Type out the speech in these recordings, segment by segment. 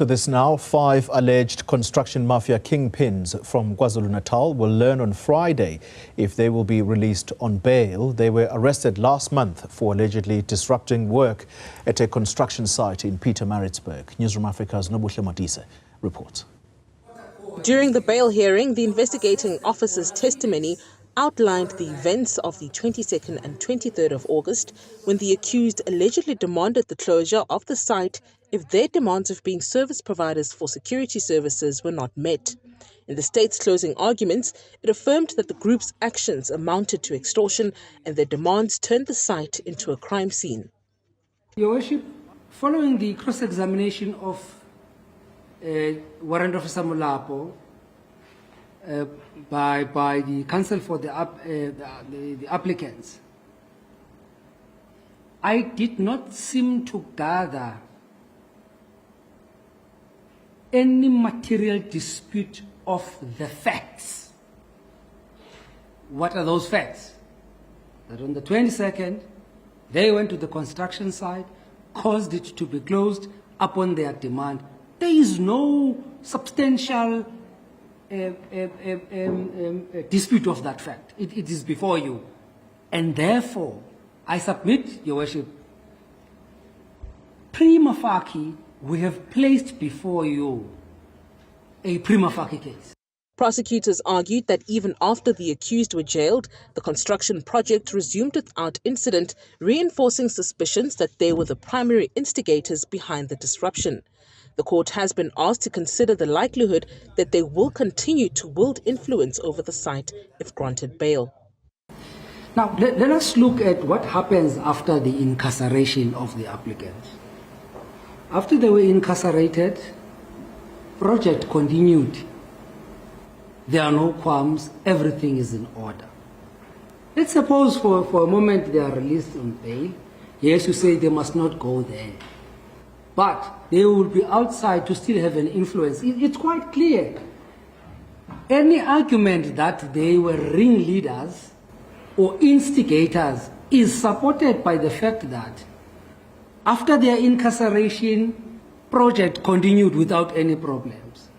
to this now. 5 alleged construction mafia kingpins from KwaZulu-Natal will learn on Friday if they will be released on bail. They were arrested last month for allegedly disrupting work at a construction site in Pietermaritzburg. Newsroom Africa's Nobuhle Modise reports. During the bail hearing, the investigating officer's testimony outlined the events of the 22nd and 23rd of August when the accused allegedly demanded the closure of the site if their demands of being service providers for security services were not met. In the state's closing arguments, it affirmed that the group's actions amounted to extortion and their demands turned the site into a crime scene. Your Worship, following the cross-examination of Warrant Officer Molapo, by the counsel for the applicants, I did not seem to gather any material dispute of the facts. What are those facts? That on the 22nd, they went to the construction site, caused it to be closed upon their demand. There is no substantial dispute of that fact. It is before you. And therefore, I submit, Your Worship, prima facie, we have placed before you a prima facie case. Prosecutors argued that even after the accused were jailed, the construction project resumed without incident, reinforcing suspicions that they were the primary instigators behind the disruption. The court has been asked to consider the likelihood that they will continue to wield influence over the site if granted bail. Now, let us look at what happens after the incarceration of the applicants. After they were incarcerated, project continued. There are no qualms, everything is in order. Let's suppose for a moment they are released on bail. Yes, you say they must not go there. But they will be outside to still have an influence. It's quite clear. Any argument that they were ringleaders or instigators is supported by the fact that after their incarceration, project continued without any problems.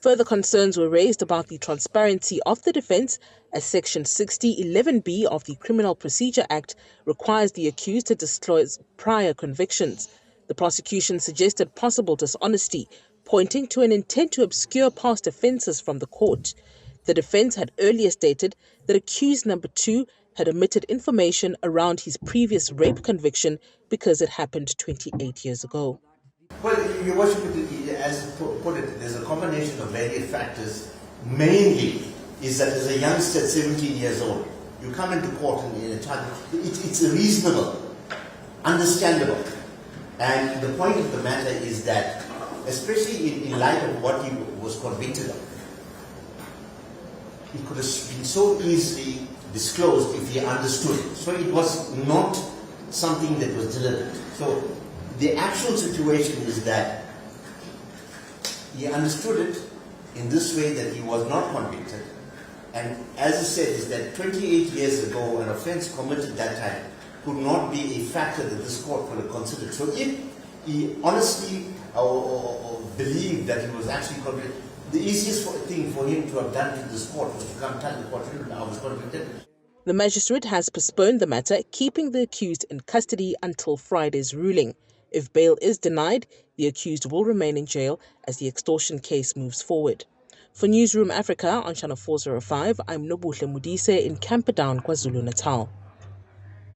Further concerns were raised about the transparency of the defense, as Section 60(11)(b) of the Criminal Procedure Act requires the accused to disclose prior convictions. The prosecution suggested possible dishonesty, pointing to an intent to obscure past offences from the court. The defence had earlier stated that accused number 2 had omitted information around his previous rape conviction because it happened 28 years ago. Well, Your Worship, as put it, there's a combination of various factors. Mainly is that as a youngster at 17 years old, you come into court and it's reasonable, understandable. And the point of the matter is that, especially in light of what he was convicted of, it could have been so easily disclosed if he understood it. So it was not something that was deliberate. So the actual situation is that he understood it in this way, that he was not convicted. And as I said, is that 28 years ago, an offence committed that time could not be a factor that this court could have considered. So if he honestly believed that he was actually convicted, the easiest thing for him to have done to this court was to come tell the court, I was convicted. The magistrate has postponed the matter, keeping the accused in custody until Friday's ruling. If bail is denied, the accused will remain in jail as the extortion case moves forward. For Newsroom Africa on Channel 405, I'm Nobuhle Modise in Camperdown, KwaZulu-Natal.